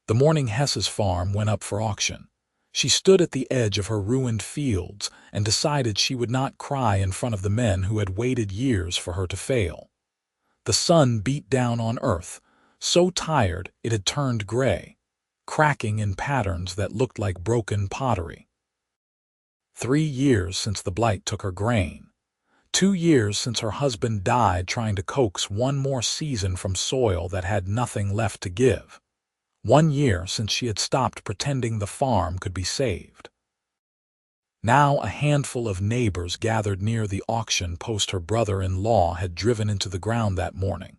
The morning Hessa's farm went up for auction. She stood at the edge of her ruined fields and decided she would not cry in front of the men who had waited years for her to fail. The sun beat down on earth, so tired it had turned gray, cracking in patterns that looked like broken pottery. 3 years since the blight took her grain. 2 years since her husband died trying to coax one more season from soil that had nothing left to give. 1 year since she had stopped pretending the farm could be saved. Now a handful of neighbors gathered near the auction post her brother-in-law had driven into the ground that morning,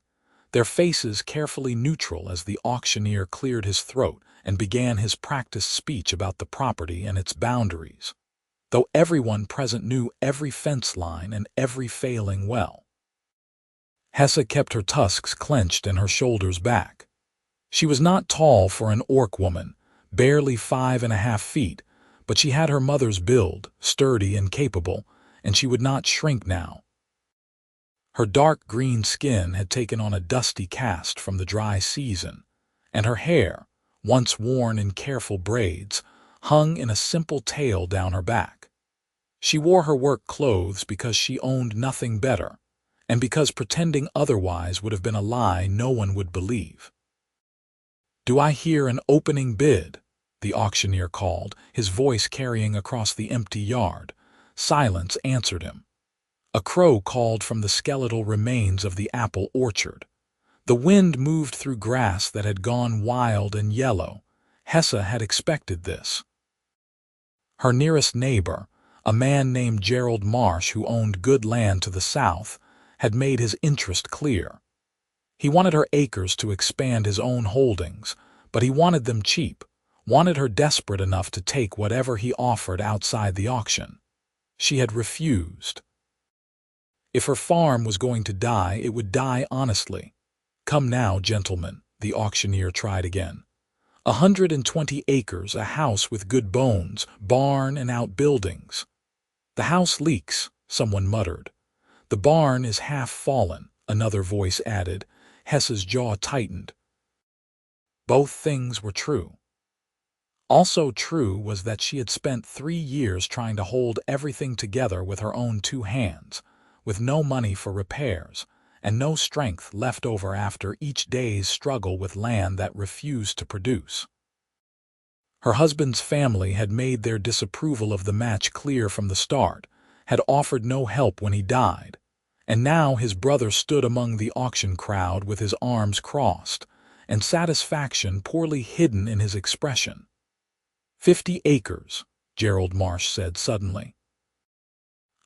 their faces carefully neutral as the auctioneer cleared his throat and began his practiced speech about the property and its boundaries, though everyone present knew every fence line and every failing well. Hessa kept her tusks clenched and her shoulders back. She was not tall for an orc woman, barely 5.5 feet, but she had her mother's build, sturdy and capable, and she would not shrink now. Her dark green skin had taken on a dusty cast from the dry season, and her hair, once worn in careful braids, hung in a simple tail down her back. She wore her work clothes because she owned nothing better, and because pretending otherwise would have been a lie no one would believe. "Do I hear an opening bid?" the auctioneer called, his voice carrying across the empty yard. Silence answered him. A crow called from the skeletal remains of the apple orchard. The wind moved through grass that had gone wild and yellow. Hessa had expected this. Her nearest neighbor, a man named Gerald Marsh who owned good land to the south, had made his interest clear. He wanted her acres to expand his own holdings, but he wanted them cheap, wanted her desperate enough to take whatever he offered outside the auction. She had refused. If her farm was going to die, it would die honestly. "Come now, gentlemen," the auctioneer tried again. 120 acres, a house with good bones, barn and outbuildings. "The house leaks," someone muttered. "The barn is half fallen," another voice added. Hessa's jaw tightened. Both things were true. Also true was that she had spent 3 years trying to hold everything together with her own 2 hands, with no money for repairs, and no strength left over after each day's struggle with land that refused to produce. Her husband's family had made their disapproval of the match clear from the start, had offered no help when he died, and now his brother stood among the auction crowd with his arms crossed, and satisfaction poorly hidden in his expression. 50 acres, Gerald Marsh said suddenly.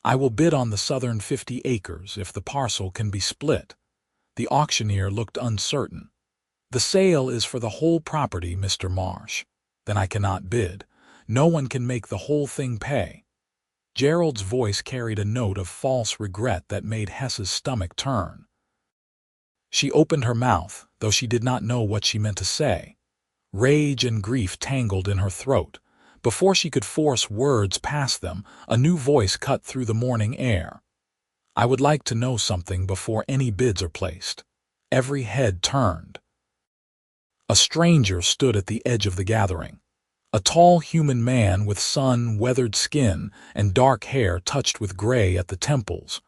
"I will bid on the southern 50 acres if the parcel can be split." The auctioneer looked uncertain. "The sale is for the whole property, Mr. Marsh." "Then I cannot bid. No one can make the whole thing pay." Gerald's voice carried a note of false regret that made Hessa's stomach turn. She opened her mouth, though she did not know what she meant to say. Rage and grief tangled in her throat. Before she could force words past them, a new voice cut through the morning air. "I would like to know something before any bids are placed." Every head turned. A stranger stood at the edge of the gathering. A tall human man with sun-weathered skin and dark hair touched with gray at the temples,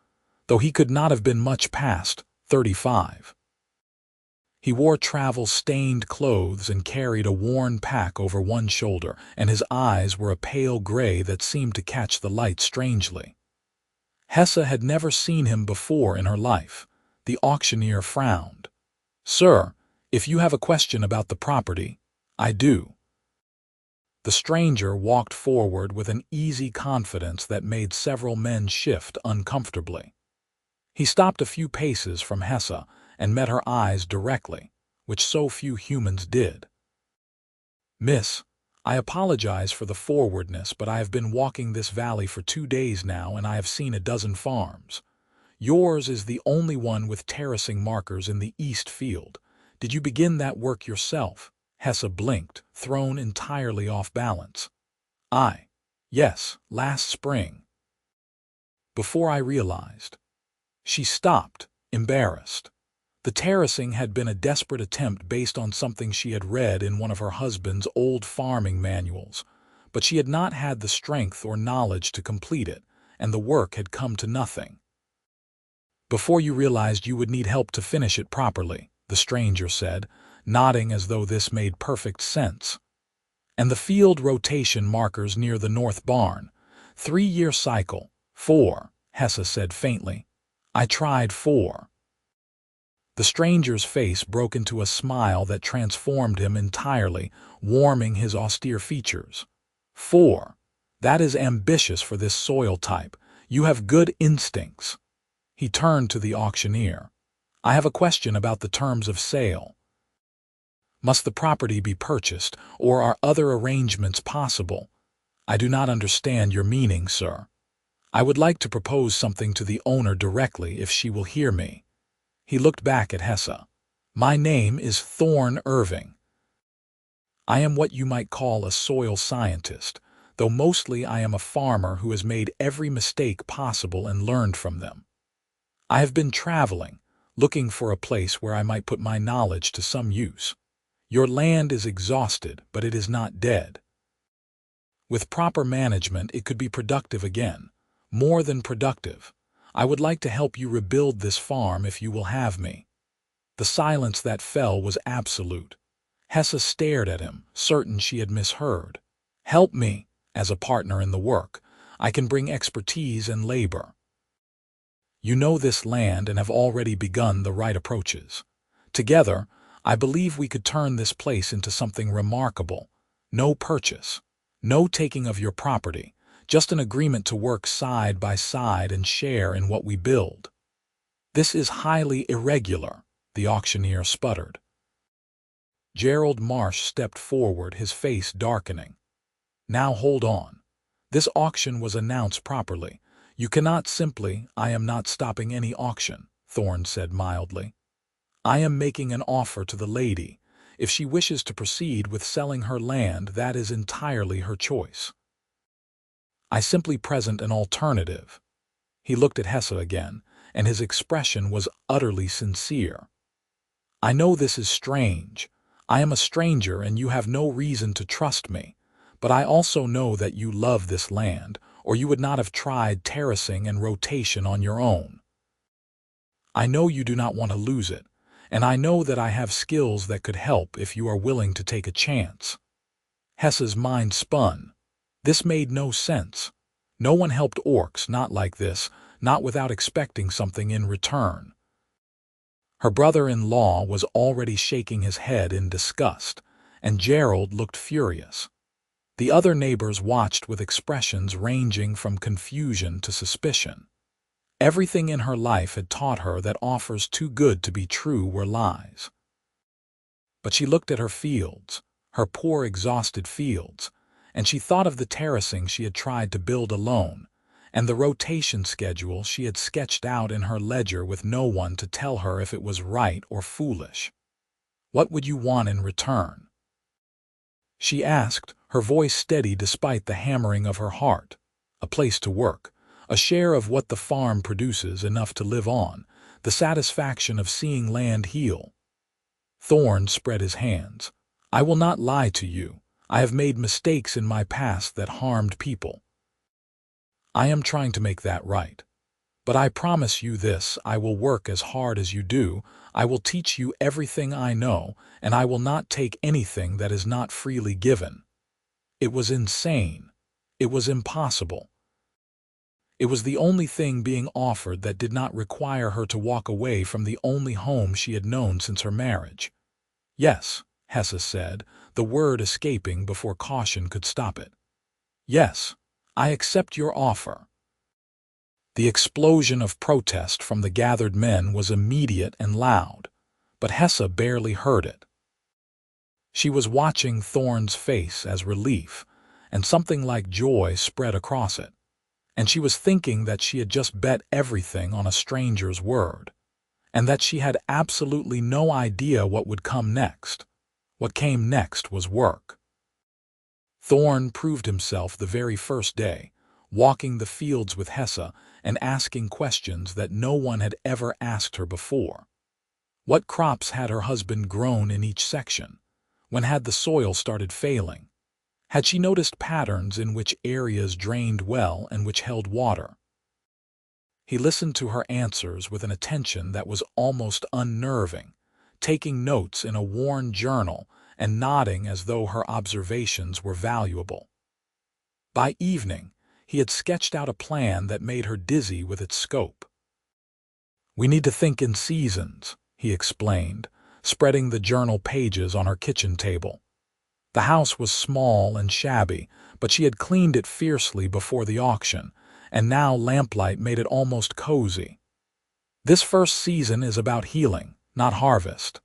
though he could not have been much past 35. He wore travel-stained clothes and carried a worn pack over one shoulder, and his eyes were a pale gray that seemed to catch the light strangely. Hessa had never seen him before in her life. The auctioneer frowned. "Sir, if you have a question about the property, I do." The stranger walked forward with an easy confidence that made several men shift uncomfortably. He stopped a few paces from Hessa and met her eyes directly, which so few humans did. "Miss, I apologize for the forwardness, but I have been walking this valley for 2 days now and I have seen a dozen farms. Yours is the only one with terracing markers in the east field. Did you begin that work yourself?" Hessa blinked, thrown entirely off balance. Yes, last spring." "Before I realized." She stopped, embarrassed. The terracing had been a desperate attempt based on something she had read in one of her husband's old farming manuals, but she had not had the strength or knowledge to complete it, and the work had come to nothing. "Before you realized you would need help to finish it properly," the stranger said, nodding as though this made perfect sense. "And the field rotation markers near the north barn. 3-year cycle. 4, Hessa said faintly. "I tried 4. The stranger's face broke into a smile that transformed him entirely, warming his austere features. 4. That is ambitious for this soil type. You have good instincts." He turned to the auctioneer. "I have a question about the terms of sale. Must the property be purchased, or are other arrangements possible?" "I do not understand your meaning, sir. I would like to propose something to the owner directly if she will hear me." He looked back at Hessa. "My name is Thorne Irving. I am what you might call a soil scientist, though mostly I am a farmer who has made every mistake possible and learned from them. I have been traveling, looking for a place where I might put my knowledge to some use. Your land is exhausted, but it is not dead. With proper management, it could be productive again, more than productive. I would like to help you rebuild this farm if you will have me." The silence that fell was absolute. Hessa stared at him, certain she had misheard. "Help me, as a partner in the work. I can bring expertise and labor. You know this land and have already begun the right approaches. Together, I believe we could turn this place into something remarkable. No purchase, no taking of your property, just an agreement to work side by side and share in what we build." "This is highly irregular," the auctioneer sputtered. Gerald Marsh stepped forward, his face darkening. "Now hold on. This auction was announced properly. You cannot simply—" "I am not stopping any auction," Thorne said mildly. "I am making an offer to the lady. If she wishes to proceed with selling her land, that is entirely her choice. I simply present an alternative." He looked at Hessa again, and his expression was utterly sincere. "I know this is strange. I am a stranger and you have no reason to trust me, but I also know that you love this land, or you would not have tried terracing and rotation on your own. I know you do not want to lose it, and I know that I have skills that could help if you are willing to take a chance." Hessa's mind spun. This made no sense. No one helped orcs, not like this, not without expecting something in return. Her brother-in-law was already shaking his head in disgust, and Gerald looked furious. The other neighbors watched with expressions ranging from confusion to suspicion. Everything in her life had taught her that offers too good to be true were lies. But she looked at her fields, her poor exhausted fields, and she thought of the terracing she had tried to build alone, and the rotation schedule she had sketched out in her ledger with no one to tell her if it was right or foolish. "What would you want in return?" she asked, her voice steady despite the hammering of her heart. "A place to work, a share of what the farm produces, enough to live on, the satisfaction of seeing land heal." Thorne spread his hands. "I will not lie to you. I have made mistakes in my past that harmed people. I am trying to make that right. But I promise you this, I will work as hard as you do, I will teach you everything I know, and I will not take anything that is not freely given." It was insane. It was impossible. It was the only thing being offered that did not require her to walk away from the only home she had known since her marriage. "Yes," Hessa said, the word escaping before caution could stop it. "Yes, I accept your offer." The explosion of protest from the gathered men was immediate and loud, but Hessa barely heard it. She was watching Thorne's face as relief, and something like joy spread across it, and she was thinking that she had just bet everything on a stranger's word, and that she had absolutely no idea what would come next. What came next was work. Thorne proved himself the very first day, walking the fields with Hessa and asking questions that no one had ever asked her before. What crops had her husband grown in each section? When had the soil started failing? Had she noticed patterns in which areas drained well and which held water? He listened to her answers with an attention that was almost unnerving, taking notes in a worn journal and nodding as though her observations were valuable. By evening, he had sketched out a plan that made her dizzy with its scope. "We need to think in seasons," he explained, spreading the journal pages on her kitchen table. The house was small and shabby, but she had cleaned it fiercely before the auction, and now lamplight made it almost cozy. "This first season is about healing, not harvest.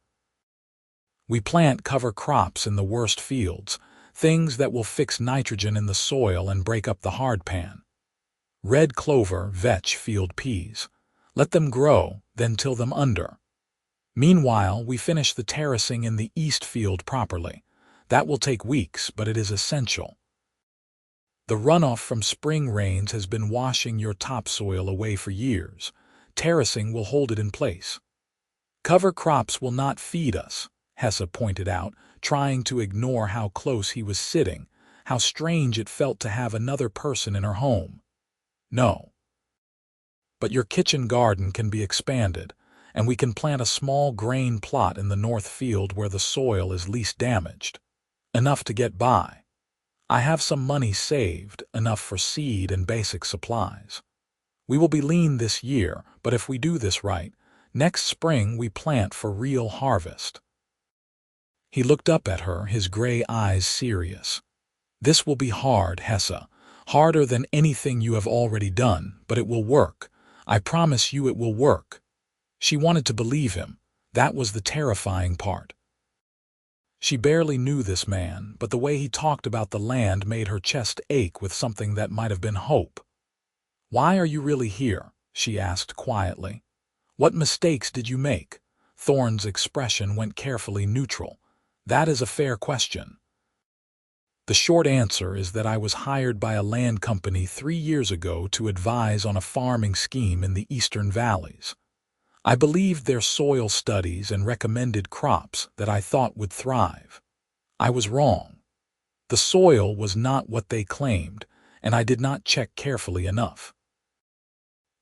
We plant cover crops in the worst fields, things that will fix nitrogen in the soil and break up the hardpan. Red clover, vetch, field peas. Let them grow, then till them under. Meanwhile, we finish the terracing in the east field properly. That will take weeks, but it is essential. The runoff from spring rains has been washing your topsoil away for years. Terracing will hold it in place. Cover crops will not feed us," Hessa pointed out, trying to ignore how close he was sitting, how strange it felt to have another person in her home. "No. But your kitchen garden can be expanded, and we can plant a small grain plot in the north field where the soil is least damaged. Enough to get by. I have some money saved, enough for seed and basic supplies. We will be lean this year, but if we do this right, next spring we plant for real harvest." He looked up at her, his gray eyes serious. "This will be hard, Hessa, harder than anything you have already done, but it will work. I promise you it will work." She wanted to believe him. That was the terrifying part. She barely knew this man, but the way he talked about the land made her chest ache with something that might have been hope. "Why are you really here?" she asked quietly. "What mistakes did you make?" Thorne's expression went carefully neutral. "That is a fair question." "The short answer is that I was hired by a land company 3 years ago to advise on a farming scheme in the eastern valleys. I believed their soil studies and recommended crops that I thought would thrive. I was wrong. The soil was not what they claimed, and I did not check carefully enough.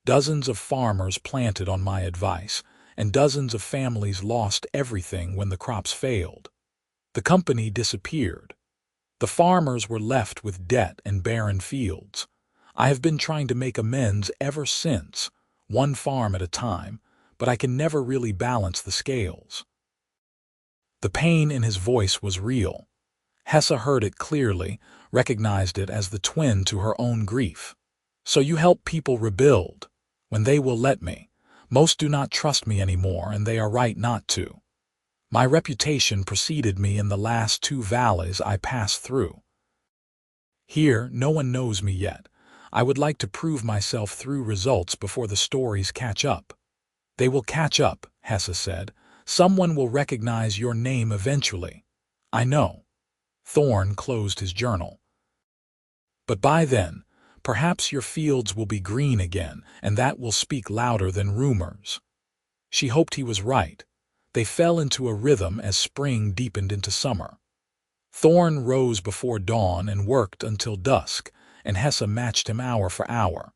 Dozens of farmers planted on my advice, and dozens of families lost everything when the crops failed. The company disappeared. The farmers were left with debt and barren fields. I have been trying to make amends ever since, one farm at a time, but I can never really balance the scales." The pain in his voice was real. Hessa heard it clearly, recognized it as the twin to her own grief. "So you help people rebuild, when they will let me. Most do not trust me anymore, and they are right not to. My reputation preceded me in the last 2 valleys I passed through. Here, no one knows me yet. I would like to prove myself through results before the stories catch up." "They will catch up," Hessa said. "Someone will recognize your name eventually." "I know." Thorne closed his journal. "But by then, perhaps your fields will be green again, and that will speak louder than rumors." She hoped he was right. They fell into a rhythm as spring deepened into summer. Thorne rose before dawn and worked until dusk, and Hessa matched him hour for hour.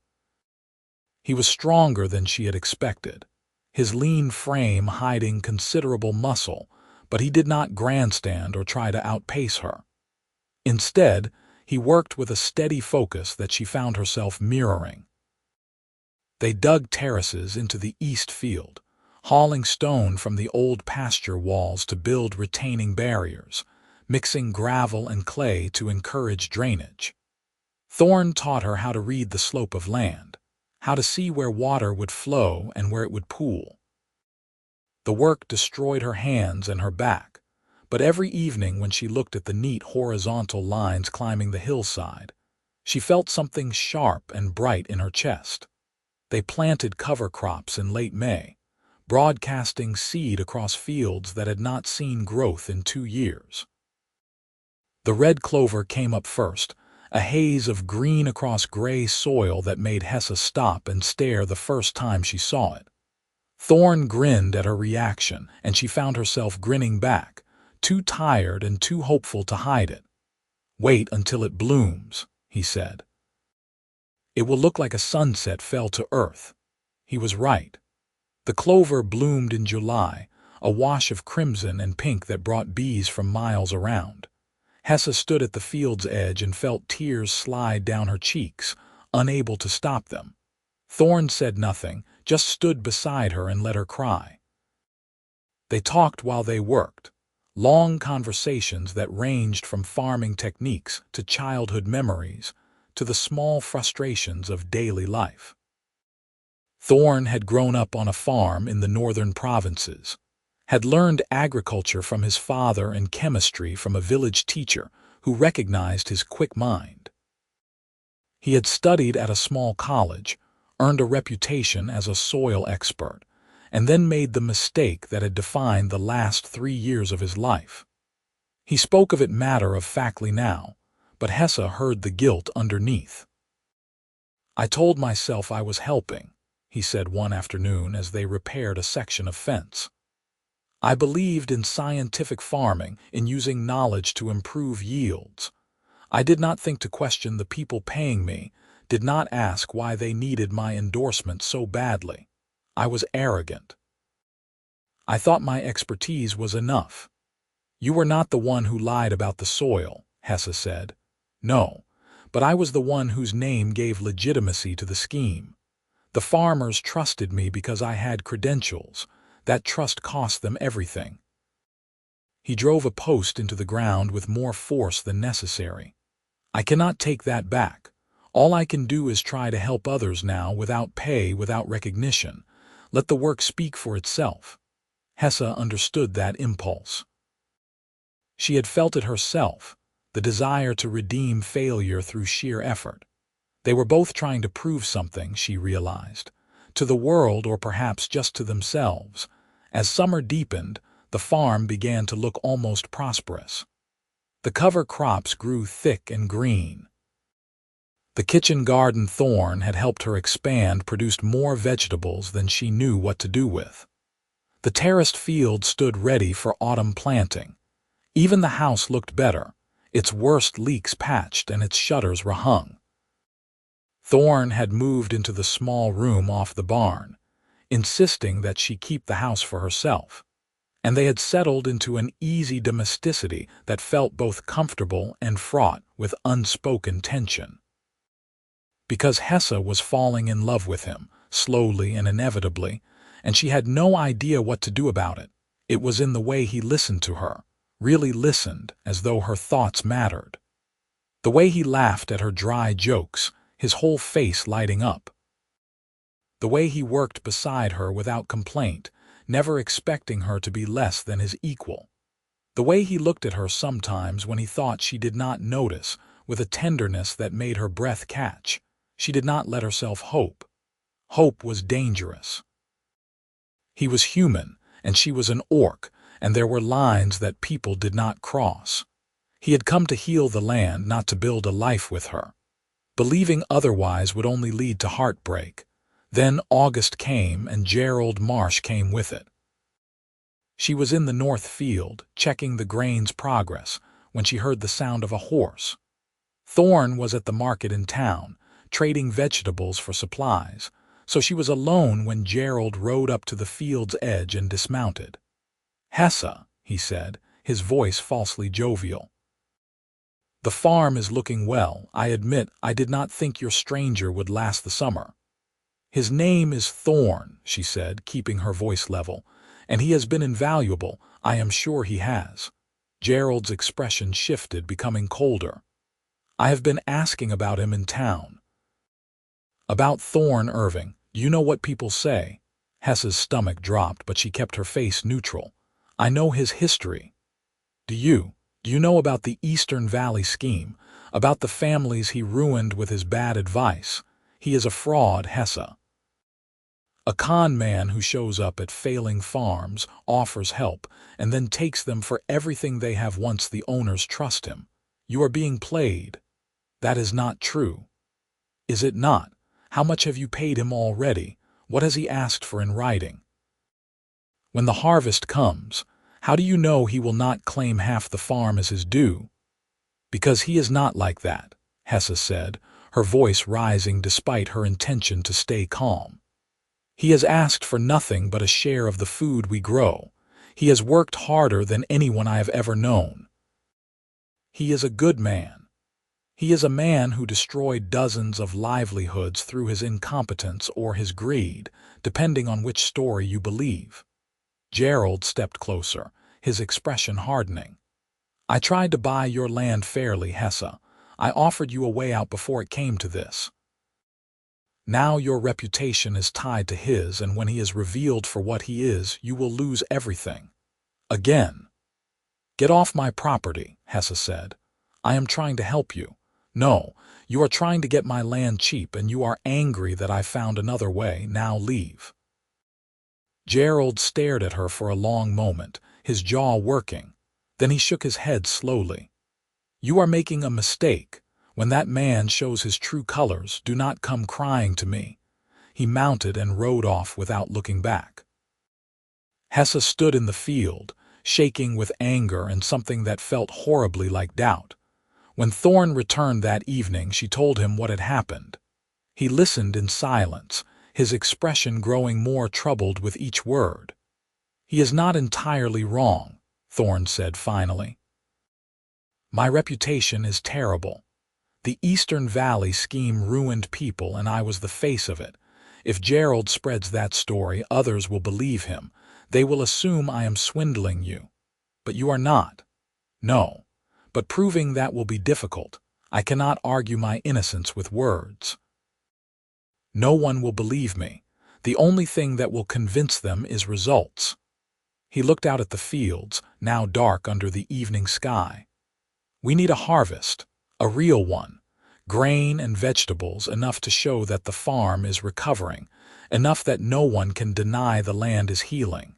He was stronger than she had expected, his lean frame hiding considerable muscle, but he did not grandstand or try to outpace her. Instead, he worked with a steady focus that she found herself mirroring. They dug terraces into the east field, hauling stone from the old pasture walls to build retaining barriers, mixing gravel and clay to encourage drainage. Thorne taught her how to read the slope of land, how to see where water would flow and where it would pool. The work destroyed her hands and her back, but every evening when she looked at the neat horizontal lines climbing the hillside, she felt something sharp and bright in her chest. They planted cover crops in late May, broadcasting seed across fields that had not seen growth in 2 years. The red clover came up first, a haze of green across gray soil that made Hessa stop and stare the first time she saw it. Thorne grinned at her reaction, and she found herself grinning back, too tired and too hopeful to hide it. "Wait until it blooms," he said. "It will look like a sunset fell to earth." He was right. The clover bloomed in July, a wash of crimson and pink that brought bees from miles around. Hessa stood at the field's edge and felt tears slide down her cheeks, unable to stop them. Thorne said nothing, just stood beside her and let her cry. They talked while they worked, long conversations that ranged from farming techniques to childhood memories to the small frustrations of daily life. Thorne had grown up on a farm in the northern provinces, had learned agriculture from his father and chemistry from a village teacher who recognized his quick mind. He had studied at a small college, earned a reputation as a soil expert, and then made the mistake that had defined the last 3 years of his life. He spoke of it matter-of-factly now, but Hessa heard the guilt underneath. "I told myself I was helping," he said one afternoon as they repaired a section of fence. "I believed in scientific farming, in using knowledge to improve yields. I did not think to question the people paying me, did not ask why they needed my endorsement so badly. I was arrogant. I thought my expertise was enough." "You were not the one who lied about the soil," Hessa said. "No, but I was the one whose name gave legitimacy to the scheme. The farmers trusted me because I had credentials. That trust cost them everything." He drove a post into the ground with more force than necessary. "I cannot take that back. All I can do is try to help others now without pay, without recognition. Let the work speak for itself." Hessa understood that impulse. She had felt it herself, the desire to redeem failure through sheer effort. They were both trying to prove something, she realized, to the world or perhaps just to themselves. As summer deepened, the farm began to look almost prosperous. The cover crops grew thick and green. The kitchen garden Thorne had helped her expand produced more vegetables than she knew what to do with. The terraced field stood ready for autumn planting. Even the house looked better, its worst leaks patched and its shutters rehung. Thorne had moved into the small room off the barn, insisting that she keep the house for herself, and they had settled into an easy domesticity that felt both comfortable and fraught with unspoken tension. Because Hessa was falling in love with him, slowly and inevitably, and she had no idea what to do about it. It was in the way he listened to her, really listened as though her thoughts mattered. The way he laughed at her dry jokes, his whole face lighting up. The way he worked beside her without complaint, never expecting her to be less than his equal. The way he looked at her sometimes when he thought she did not notice, with a tenderness that made her breath catch. She did not let herself hope. Hope was dangerous. He was human, and she was an orc, and there were lines that people did not cross. He had come to heal the land, not to build a life with her. Believing otherwise would only lead to heartbreak. Then August came, and Gerald Marsh came with it. She was in the north field, checking the grain's progress, when she heard the sound of a horse. Thorne was at the market in town, trading vegetables for supplies, so she was alone when Gerald rode up to the field's edge and dismounted. "Hessa," he said, his voice falsely jovial. "The farm is looking well. I admit I did not think your stranger would last the summer." "His name is Thorne," she said, keeping her voice level, "and he has been invaluable, I am sure he has." Gerald's expression shifted, becoming colder. "I have been asking about him in town." "About Thorne Irving, do you know what people say?" Hessa's stomach dropped, but she kept her face neutral. "I know his history." Do you know about the Eastern Valley scheme, about the families he ruined with his bad advice? He is a fraud, Hessa. A con man who shows up at failing farms, offers help, and then takes them for everything they have once the owners trust him. You are being played. That is not true. Is it not? How much have you paid him already? What has he asked for in writing? When the harvest comes, how do you know he will not claim half the farm as his due? Because he is not like that, Hessa said, her voice rising despite her intention to stay calm. He has asked for nothing but a share of the food we grow. He has worked harder than anyone I have ever known. He is a good man. He is a man who destroyed dozens of livelihoods through his incompetence or his greed, depending on which story you believe. Gerald stepped closer, his expression hardening. I tried to buy your land fairly, Hessa. I offered you a way out before it came to this. Now your reputation is tied to his, and when he is revealed for what he is, you will lose everything. Again. Get off my property, Hessa said. I am trying to help you. No, you are trying to get my land cheap, and you are angry that I found another way. Now leave. Gerald stared at her for a long moment, his jaw working. Then he shook his head slowly. You are making a mistake. When that man shows his true colors, do not come crying to me. He mounted and rode off without looking back. Hessa stood in the field, shaking with anger and something that felt horribly like doubt. When Thorne returned that evening, she told him what had happened. He listened in silence, his expression growing more troubled with each word. He is not entirely wrong, Thorne said finally. My reputation is terrible. The Eastern Valley scheme ruined people, and I was the face of it. If Gerald spreads that story, others will believe him. They will assume I am swindling you. But you are not. No. But proving that will be difficult. I cannot argue my innocence with words. No one will believe me. The only thing that will convince them is results. He looked out at the fields, now dark under the evening sky. We need a harvest. A real one. Grain and vegetables, enough to show that the farm is recovering, enough that no one can deny the land is healing.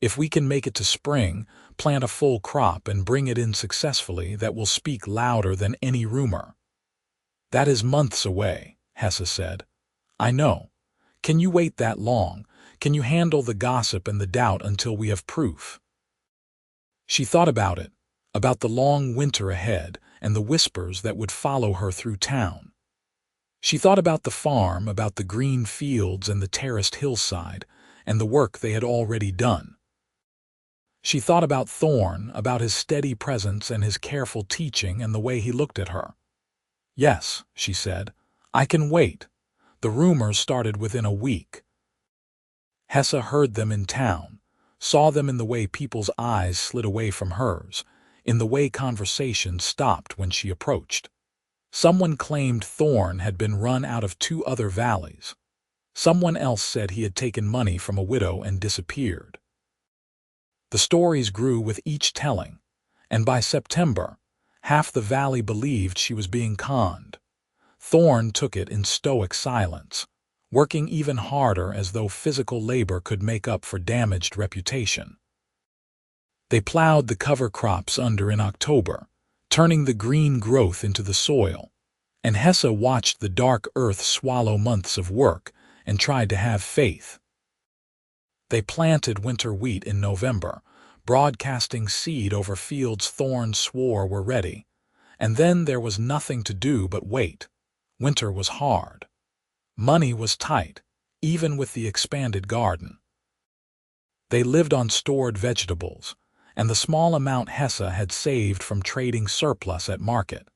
If we can make it to spring, plant a full crop and bring it in successfully, that will speak louder than any rumor. That is months away, Hessa said. I know. Can you wait that long? Can you handle the gossip and the doubt until we have proof? She thought about it, about the long winter ahead and the whispers that would follow her through town. She thought about the farm, about the green fields and the terraced hillside, and the work they had already done. She thought about Thorne, about his steady presence and his careful teaching and the way he looked at her. Yes, she said, I can wait. The rumors started within a week. Hessa heard them in town, saw them in the way people's eyes slid away from hers, in the way conversation stopped when she approached. Someone claimed Thorne had been run out of 2 other valleys. Someone else said he had taken money from a widow and disappeared. The stories grew with each telling, and by September, half the valley believed she was being conned. Thorne took it in stoic silence, working even harder as though physical labor could make up for damaged reputation. They plowed the cover crops under in October, turning the green growth into the soil, and Hessa watched the dark earth swallow months of work and tried to have faith. They planted winter wheat in November, broadcasting seed over fields Thorne swore were ready, and then there was nothing to do but wait. Winter was hard. Money was tight, even with the expanded garden. They lived on stored vegetables, and the small amount Hessa had saved from trading surplus at market.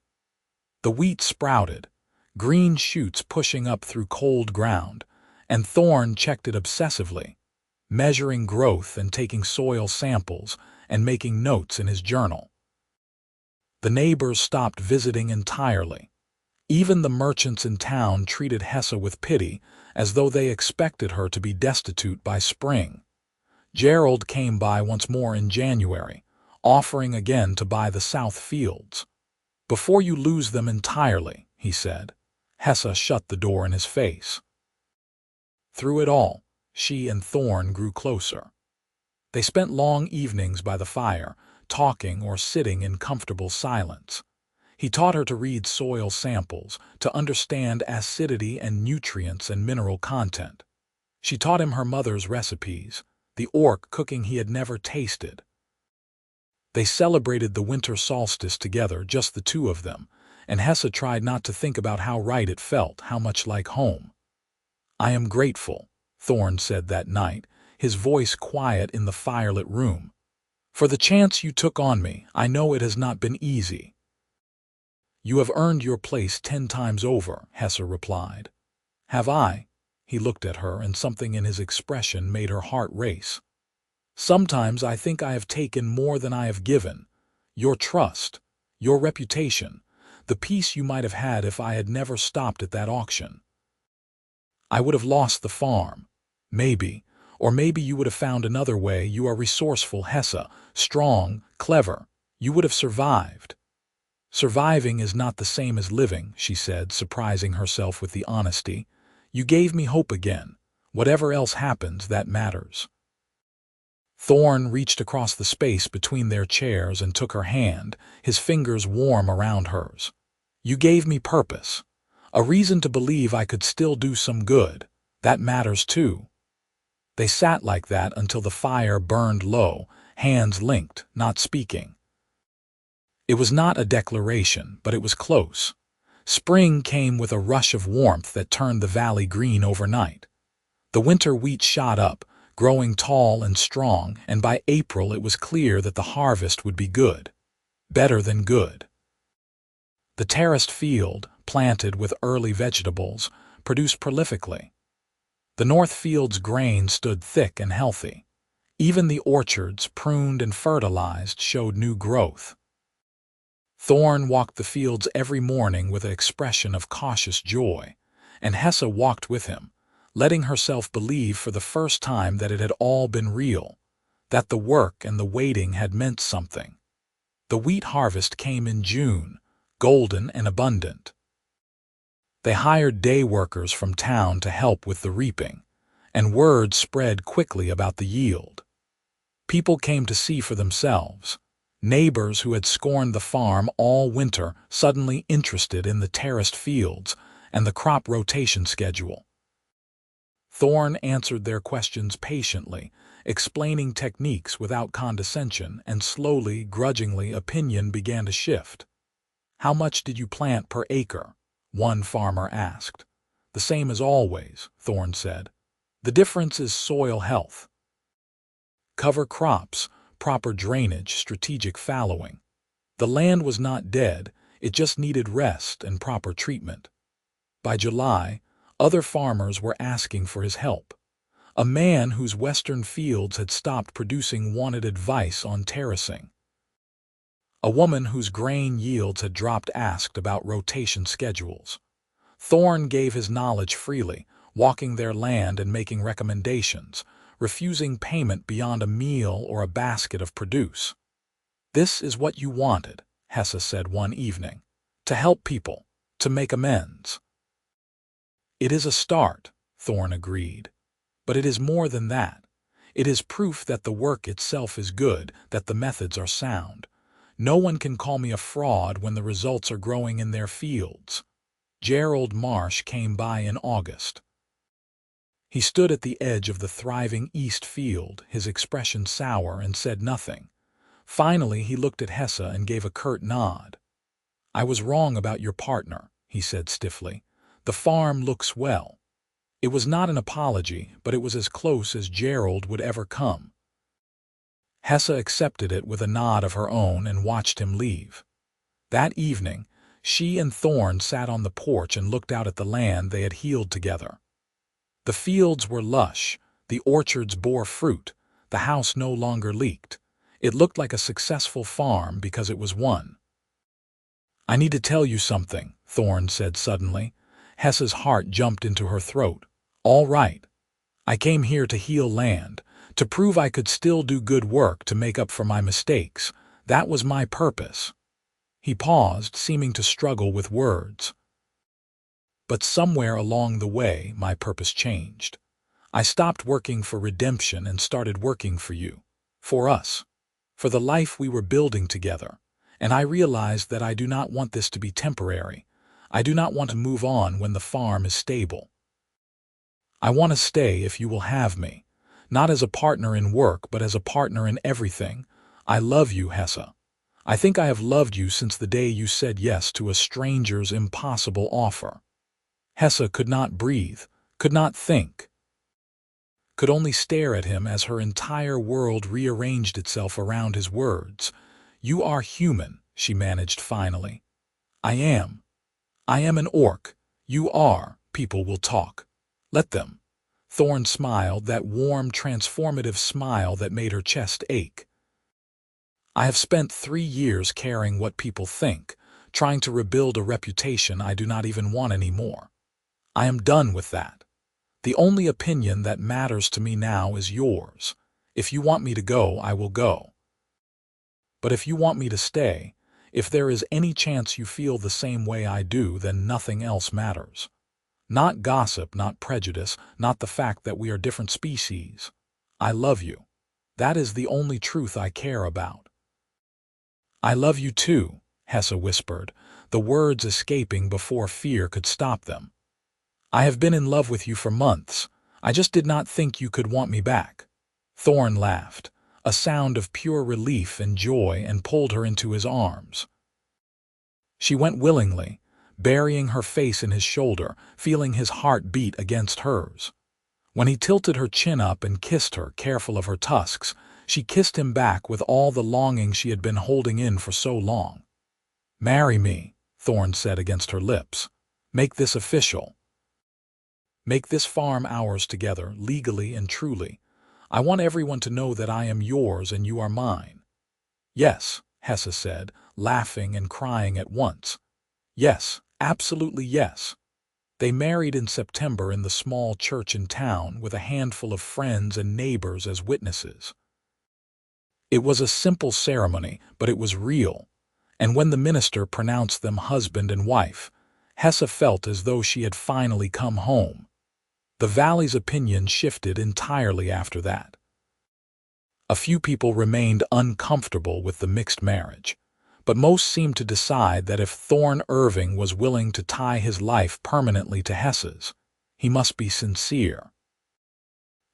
The wheat sprouted, green shoots pushing up through cold ground, and Thorne checked it obsessively, measuring growth and taking soil samples and making notes in his journal. The neighbors stopped visiting entirely. Even the merchants in town treated Hessa with pity, as though they expected her to be destitute by spring. Gerald came by once more in January, offering again to buy the south fields. Before you lose them entirely, he said. Hessa shut the door in his face. Through it all, she and Thorne grew closer. They spent long evenings by the fire, talking or sitting in comfortable silence. He taught her to read soil samples, to understand acidity and nutrients and mineral content. She taught him her mother's recipes, the orc cooking he had never tasted. They celebrated the winter solstice together, just the two of them, and Hessa tried not to think about how right it felt, how much like home. "I am grateful," Thorne said that night, his voice quiet in the firelit room. "For the chance you took on me. I know it has not been easy." "You have earned your place 10 times over," Hessa replied. "Have I?" He looked at her, and something in his expression made her heart race. "Sometimes I think I have taken more than I have given. Your trust, your reputation, the peace you might have had if I had never stopped at that auction. I would have lost the farm. Maybe, or maybe you would have found another way. You are resourceful, Hessa, strong, clever. You would have survived." "Surviving is not the same as living," she said, surprising herself with the honesty. "You gave me hope again. Whatever else happens, that matters." Thorne reached across the space between their chairs and took her hand, his fingers warm around hers. "You gave me purpose. A reason to believe I could still do some good. That matters too." They sat like that until the fire burned low, hands linked, not speaking. It was not a declaration, but it was close. Spring came with a rush of warmth that turned the valley green overnight. The winter wheat shot up, growing tall and strong, and by April it was clear that the harvest would be good. Better than good. The terraced field, planted with early vegetables, produced prolifically. The north field's grain stood thick and healthy. Even the orchards, pruned and fertilized, showed new growth. Thorne walked the fields every morning with an expression of cautious joy, and Hessa walked with him, letting herself believe for the first time that it had all been real, that the work and the waiting had meant something. The wheat harvest came in June, golden and abundant. They hired day workers from town to help with the reaping, and word spread quickly about the yield. People came to see for themselves. Neighbors who had scorned the farm all winter suddenly interested in the terraced fields and the crop rotation schedule. Thorne answered their questions patiently, explaining techniques without condescension, and slowly, grudgingly, opinion began to shift. "How much did you plant per acre?" one farmer asked. "The same as always," Thorne said. "The difference is soil health. Cover crops, proper drainage, strategic fallowing. The land was not dead, it just needed rest and proper treatment." By July, other farmers were asking for his help. A man whose western fields had stopped producing wanted advice on terracing. A woman whose grain yields had dropped asked about rotation schedules. Thorne gave his knowledge freely, walking their land and making recommendations, refusing payment beyond a meal or a basket of produce. "This is what you wanted," Hessa said one evening. "To help people, to make amends." "It is a start," Thorne agreed. "But it is more than that. It is proof that the work itself is good, that the methods are sound. No one can call me a fraud when the results are growing in their fields." Gerald Marsh came by in August. He stood at the edge of the thriving east field, his expression sour, and said nothing. Finally he looked at Hessa and gave a curt nod. "I was wrong about your partner," he said stiffly. "The farm looks well." It was not an apology, but it was as close as Gerald would ever come. Hessa accepted it with a nod of her own and watched him leave. That evening, she and Thorne sat on the porch and looked out at the land they had healed together. The fields were lush, the orchards bore fruit, the house no longer leaked. It looked like a successful farm because it was one. "I need to tell you something," Thorne said suddenly. Hessa's heart jumped into her throat. "All right. I came here to heal land, to prove I could still do good work to make up for my mistakes. That was my purpose." He paused, seeming to struggle with words. "But somewhere along the way, my purpose changed. I stopped working for redemption and started working for you, for us, for the life we were building together. And I realized that I do not want this to be temporary. I do not want to move on when the farm is stable. I want to stay if you will have me, Not as a partner in work, but as a partner in everything. I love you, Hessa. I think I have loved you since the day you said yes to a stranger's impossible offer. Hessa could not breathe, could not think, could only stare at him as her entire world rearranged itself around his words. You are human, she managed finally. I am. I am an orc. You are. People will talk. Let them. Thorne smiled, that warm, transformative smile that made her chest ache. I have spent 3 years caring what people think, trying to rebuild a reputation I do not even want anymore. I am done with that. The only opinion that matters to me now is yours. If you want me to go, I will go. But if you want me to stay, if there is any chance you feel the same way I do, then nothing else matters. Not gossip, not prejudice, not the fact that we are different species. I love you. That is the only truth I care about. I love you too, Hessa whispered, the words escaping before fear could stop them. I have been in love with you for months. I just did not think you could want me back. Thorne laughed, a sound of pure relief and joy, and pulled her into his arms. She went willingly, burying her face in his shoulder, feeling his heart beat against hers. When he tilted her chin up and kissed her, careful of her tusks, she kissed him back with all the longing she had been holding in for so long. Marry me, Thorne said against her lips. Make this official. Make this farm ours together, legally and truly. I want everyone to know that I am yours and you are mine. Yes, Hessa said, laughing and crying at once. Yes, absolutely yes. They married in September in the small church in town with a handful of friends and neighbors as witnesses. It was a simple ceremony, but it was real, and when the minister pronounced them husband and wife, Hessa felt as though she had finally come home. The valley's opinion shifted entirely after that. A few people remained uncomfortable with the mixed marriage, but most seemed to decide that if Thorne Irving was willing to tie his life permanently to Hessa's, he must be sincere.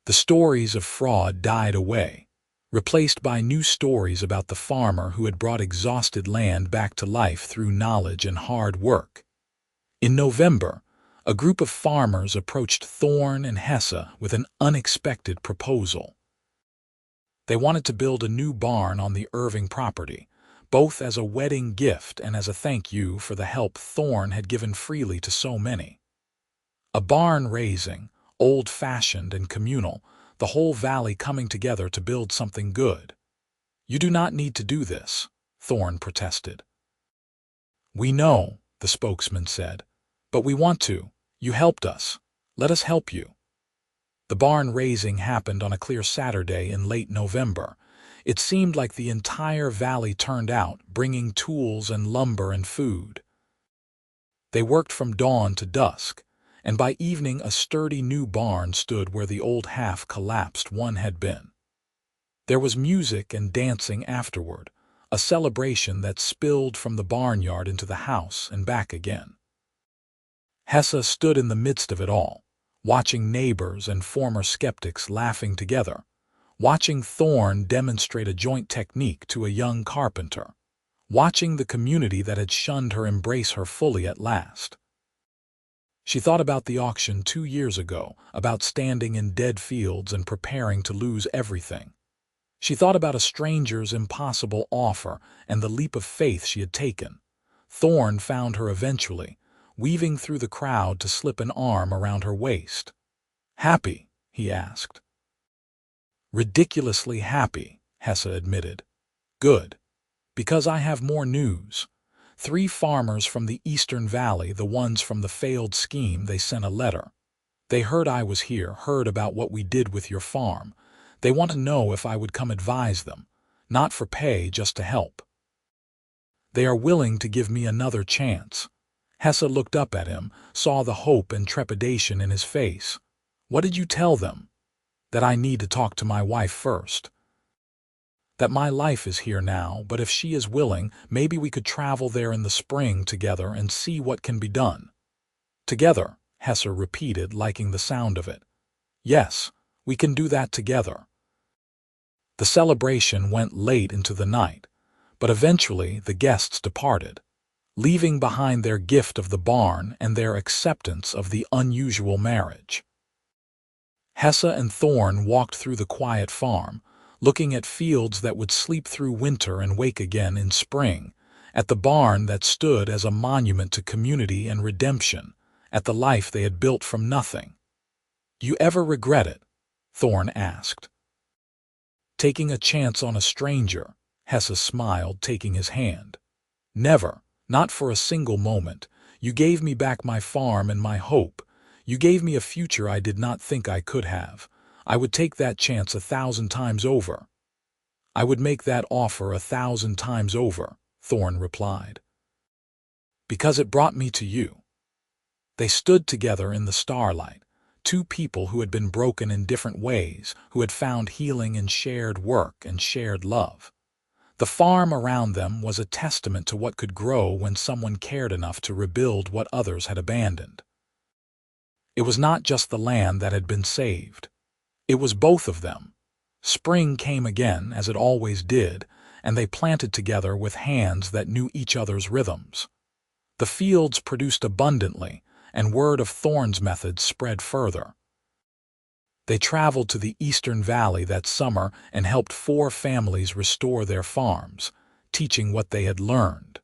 The stories of fraud died away, replaced by new stories about the farmer who had brought exhausted land back to life through knowledge and hard work. In November, a group of farmers approached Thorne and Hessa with an unexpected proposal. They wanted to build a new barn on the Irving property, both as a wedding gift and as a thank you for the help Thorne had given freely to so many. A barn raising, old-fashioned and communal, the whole valley coming together to build something good. You do not need to do this, Thorne protested. We know, the spokesman said, but we want to. You helped us. Let us help you. The barn raising happened on a clear Saturday in late November. It seemed like the entire valley turned out, bringing tools and lumber and food. They worked from dawn to dusk, and by evening a sturdy new barn stood where the old half-collapsed one had been. There was music and dancing afterward, a celebration that spilled from the barnyard into the house and back again. Hessa stood in the midst of it all, watching neighbors and former skeptics laughing together, watching Thorne demonstrate a joint technique to a young carpenter, watching the community that had shunned her embrace her fully at last. She thought about the auction 2 years ago, about standing in dead fields and preparing to lose everything. She thought about a stranger's impossible offer and the leap of faith she had taken. Thorne found her eventually, weaving through the crowd to slip an arm around her waist. Happy? He asked. Ridiculously happy, Hessa admitted. Good. Because I have more news. 3 farmers from the Eastern Valley, the ones from the failed scheme, they sent a letter. They heard I was here, heard about what we did with your farm. They want to know if I would come advise them, not for pay, just to help. They are willing to give me another chance. Hessa looked up at him, saw the hope and trepidation in his face. What did you tell them? That I need to talk to my wife first. That my life is here now, but if she is willing, maybe we could travel there in the spring together and see what can be done. Together, Hessa repeated, liking the sound of it. Yes, We can do that together." The celebration went late into the night, but eventually the guests departed, leaving behind their gift of the barn and their acceptance of the unusual marriage. Hessa and Thorne walked through the quiet farm, looking at fields that would sleep through winter and wake again in spring, at the barn that stood as a monument to community and redemption, at the life they had built from nothing. "You ever regret it?" Thorne asked. "Taking a chance on a stranger," Hessa smiled, taking his hand. "Never, not for a single moment. You gave me back my farm and my hope. You gave me a future I did not think I could have. I would take that chance 1,000 times over." "I would make that offer 1,000 times over," Thorne replied. "Because it brought me to you." They stood together in the starlight, two people who had been broken in different ways, who had found healing in shared work and shared love. The farm around them was a testament to what could grow when someone cared enough to rebuild what others had abandoned. It was not just the land that had been saved. It was both of them. Spring came again, as it always did, and they planted together with hands that knew each other's rhythms. The fields produced abundantly, and word of Thorne's methods spread further. They traveled to the Eastern Valley that summer and helped 4 families restore their farms, teaching what they had learned.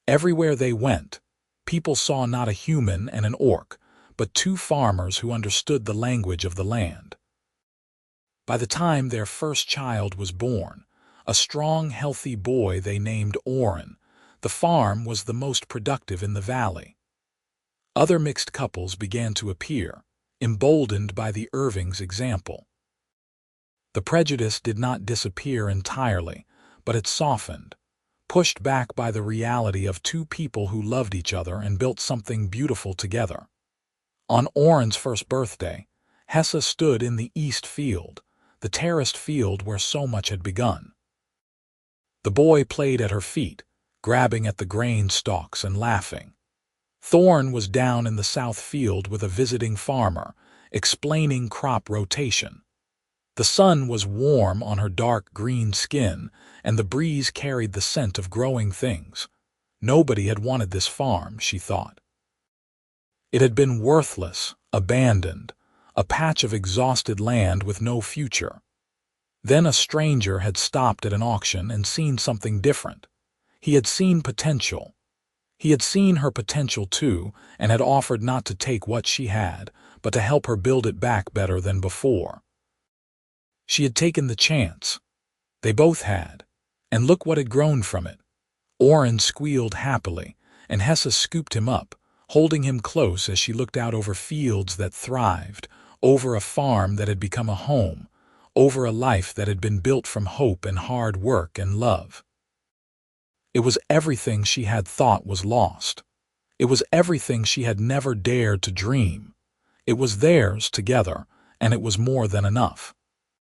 Everywhere they went, people saw not a human and an orc, but 2 farmers who understood the language of the land. By the time their first child was born, a strong, healthy boy they named Oren, the farm was the most productive in the valley. Other mixed couples began to appear, emboldened by the Irving's example. The prejudice did not disappear entirely, but it softened, pushed back by the reality of 2 people who loved each other and built something beautiful together. On Oren's first birthday, Hessa stood in the east field, the terraced field where so much had begun. The boy played at her feet, grabbing at the grain stalks and laughing. Thorne was down in the south field with a visiting farmer, explaining crop rotation. The sun was warm on her dark green skin, and the breeze carried the scent of growing things. Nobody had wanted this farm, she thought. It had been worthless, abandoned, a patch of exhausted land with no future. Then a stranger had stopped at an auction and seen something different. He had seen potential. He had seen her potential too, and had offered not to take what she had, but to help her build it back better than before. She had taken the chance. They both had. And look what had grown from it. Oren squealed happily, and Hessa scooped him up, holding him close as she looked out over fields that thrived, over a farm that had become a home, over a life that had been built from hope and hard work and love. It was everything she had thought was lost. It was everything she had never dared to dream. It was theirs together, and it was more than enough.